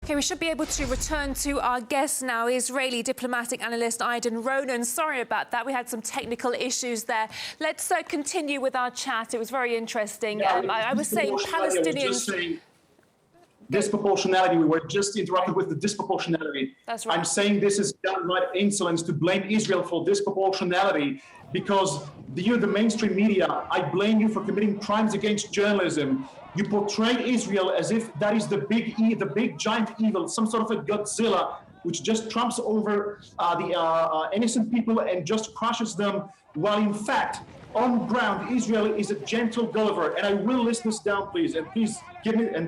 Okay, we should be able to return to our guest now, Israeli diplomatic analyst Idan Ronen. Sorry about that. We had some technical issues there. Let's continue with our chat. It was very interesting. Yeah, I was saying Palestinians... Disproportionality. We were just interrupted with the disproportionality. That's right. I'm saying this is downright insolence to blame Israel for disproportionality because you, the mainstream media, I blame you for committing crimes against journalism. You portray Israel as if that is the big giant evil, some sort of a Godzilla, which just trumps over the innocent people and just crushes them, while in fact, on ground, Israel is a gentle Gulliver. And I will list this down, please, and please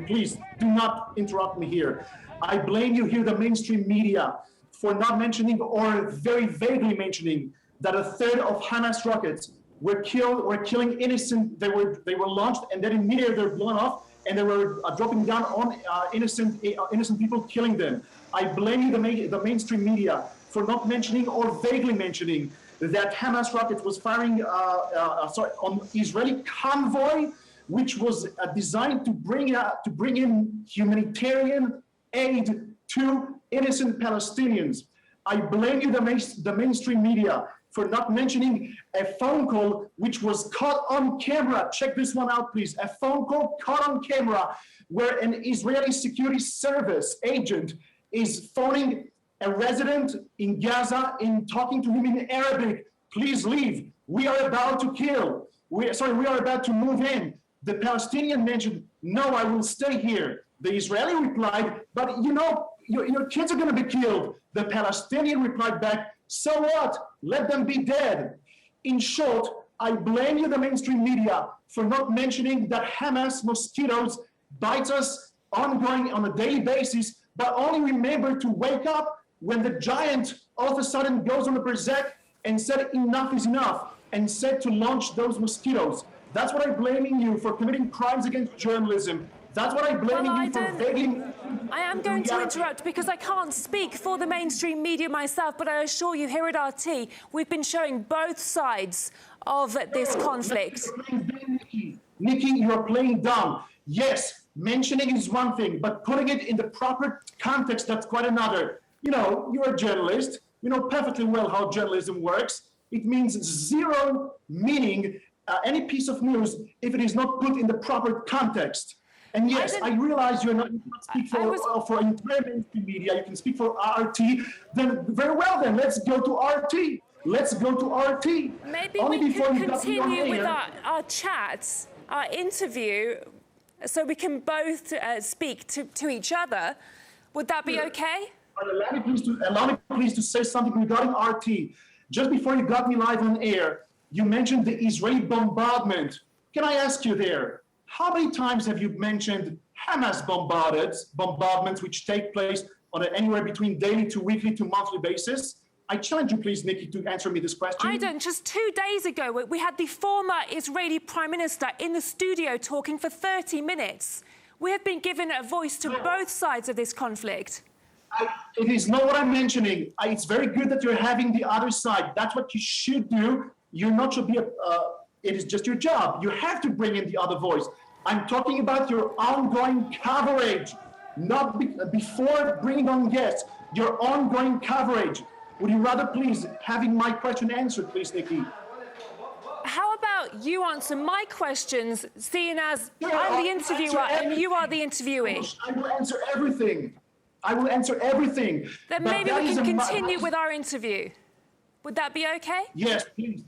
please do not interrupt me here. I blame you here, the mainstream media, for not mentioning or very vaguely mentioning that a third of Hamas rockets were killing innocent. They were launched, and then in midair they're blown off, and they were dropping down on innocent people, killing them. I blame you, the mainstream media, for not mentioning or vaguely mentioning that Hamas rocket was firing on Israeli convoy, which was designed to bring in humanitarian aid to innocent Palestinians. I blame you, the mainstream media, for not mentioning a phone call which was caught on camera. Check this one out, please. A phone call caught on camera where an Israeli security service agent is phoning a resident in Gaza and talking to him in Arabic. Please leave. We are about to kill. We are about to move in. The Palestinian mentioned, no, I will stay here. The Israeli replied, but you know, your kids are going to be killed. The Palestinian replied back, so what? Let them be dead. In short, I blame you, the mainstream media, for not mentioning that Hamas mosquitoes bite us ongoing on a daily basis, but only remember to wake up when the giant all of a sudden goes on the Berzec and said enough is enough, and said to launch those mosquitoes. That's what I'm blaming you for, committing crimes against journalism. That's what I'm blaming you for vaguely... I am going to interrupt because I can't speak for the mainstream media myself, but I assure you here at RT, we've been showing both sides of this conflict. Nikki, you're playing dumb. Yes, mentioning is one thing, but putting it in the proper context, that's quite another. You know, you're a journalist. You know perfectly well how journalism works. It means zero meaning any piece of news if it is not put in the proper context. And yes, I realize you cannot speak for entire mainstream media. You can speak for RT. Then very well. Then let's go to RT. Let's go to RT. Maybe we can continue with our chats, our interview, so we can both speak to each other. Would that be okay? Allow me please to say something regarding RT. Just before you got me live on air, you mentioned the Israeli bombardment. Can I ask you there, how many times have you mentioned Hamas bombardments which take place on anywhere between daily to weekly to monthly basis? I challenge you, please, Nikki, to answer me this question. Idan, just 2 days ago, we had the former Israeli Prime Minister in the studio talking for 30 minutes. We have been given a voice to both sides of this conflict. It is not what I'm mentioning. It's very good that you're having the other side. That's what you should do. You're not should be it is just your job. You have to bring in the other voice. I'm talking about your ongoing coverage, not before bringing on guests. Your ongoing coverage. Would you rather please having my question answered, please, Nikki? How about you answer my questions, seeing as I'm the interviewer and you are the interviewee? I will answer everything. I will answer everything. Then maybe we can continue with our interview. Would that be okay? Yes, please.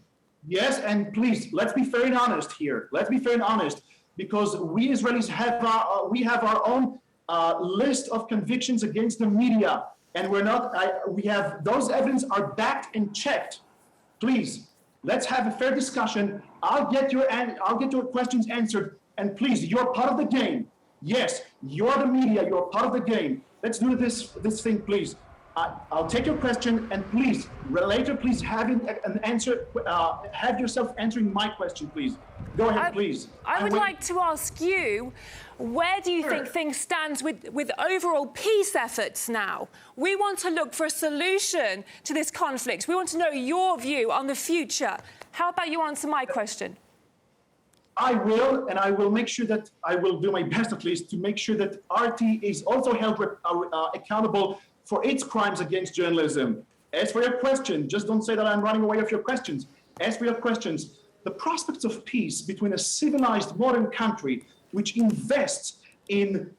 Yes, and please, let's be fair and honest here. Let's be fair and honest, because we Israelis have our own list of convictions against the media, and we have those evidence are backed and checked. Please, let's have a fair discussion. I'll get your questions answered, and please, you're part of the game. Yes, you're the media. You're part of the game. Let's do this thing, please. I'll take your question, and please, later, please have an answer. Have yourself answering my question, please. Go ahead, please. I would like to ask you, where do you think things stand with overall peace efforts now? We want to look for a solution to this conflict. We want to know your view on the future. How about you answer my question? I will make sure that I will do my best, at least, to make sure that RT is also held accountable for its crimes against journalism. As for your question, just don't say that I'm running away of your questions. As for your questions, the prospects of peace between a civilized modern country which invests in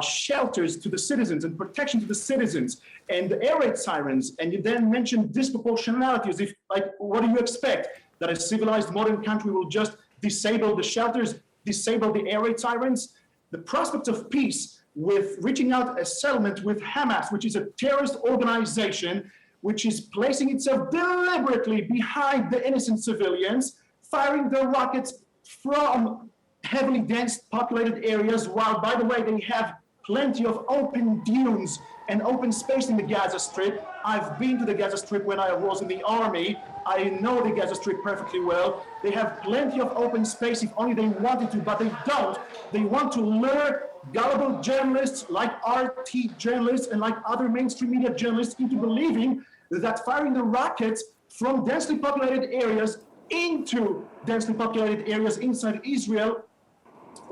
shelters to the citizens and protection to the citizens and the air raid sirens, and you then mention disproportionality as if, like, what do you expect? That a civilized modern country will just disable the shelters, disable the air raid sirens? The prospect of peace with reaching out a settlement with Hamas, which is a terrorist organization, which is placing itself deliberately behind the innocent civilians, firing their rockets from heavily dense populated areas, while, by the way, they have plenty of open dunes and open space in the Gaza Strip. I've been to the Gaza Strip when I was in the army. I know the Gaza Strip perfectly well. They have plenty of open space if only they wanted to, but they don't. They want to lure gullible journalists like RT journalists and like other mainstream media journalists into believing that firing the rockets from densely populated areas into densely populated areas inside Israel,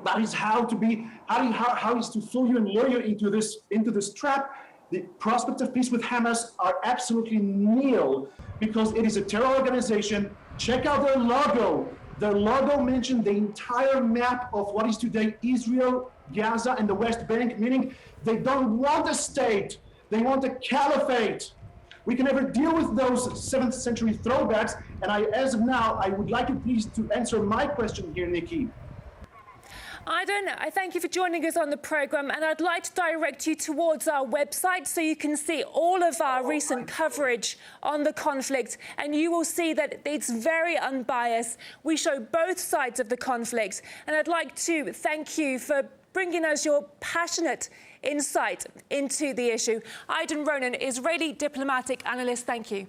that is how is to fool you and lure you into this trap. The prospects of peace with Hamas are absolutely nil because it is a terror organization. Check out their logo. Their logo mentioned the entire map of what is today Israel, Gaza, and the West Bank, meaning they don't want a state. They want a caliphate. We can never deal with those 7th century throwbacks. And as of now, I would like you please to answer my question here, Nikki. I thank you for joining us on the programme, and I'd like to direct you towards our website so you can see all of our recent coverage on the conflict, and you will see that it's very unbiased. We show both sides of the conflict, and I'd like to thank you for bringing us your passionate insight into the issue. Idan Ronen, Israeli diplomatic analyst, thank you.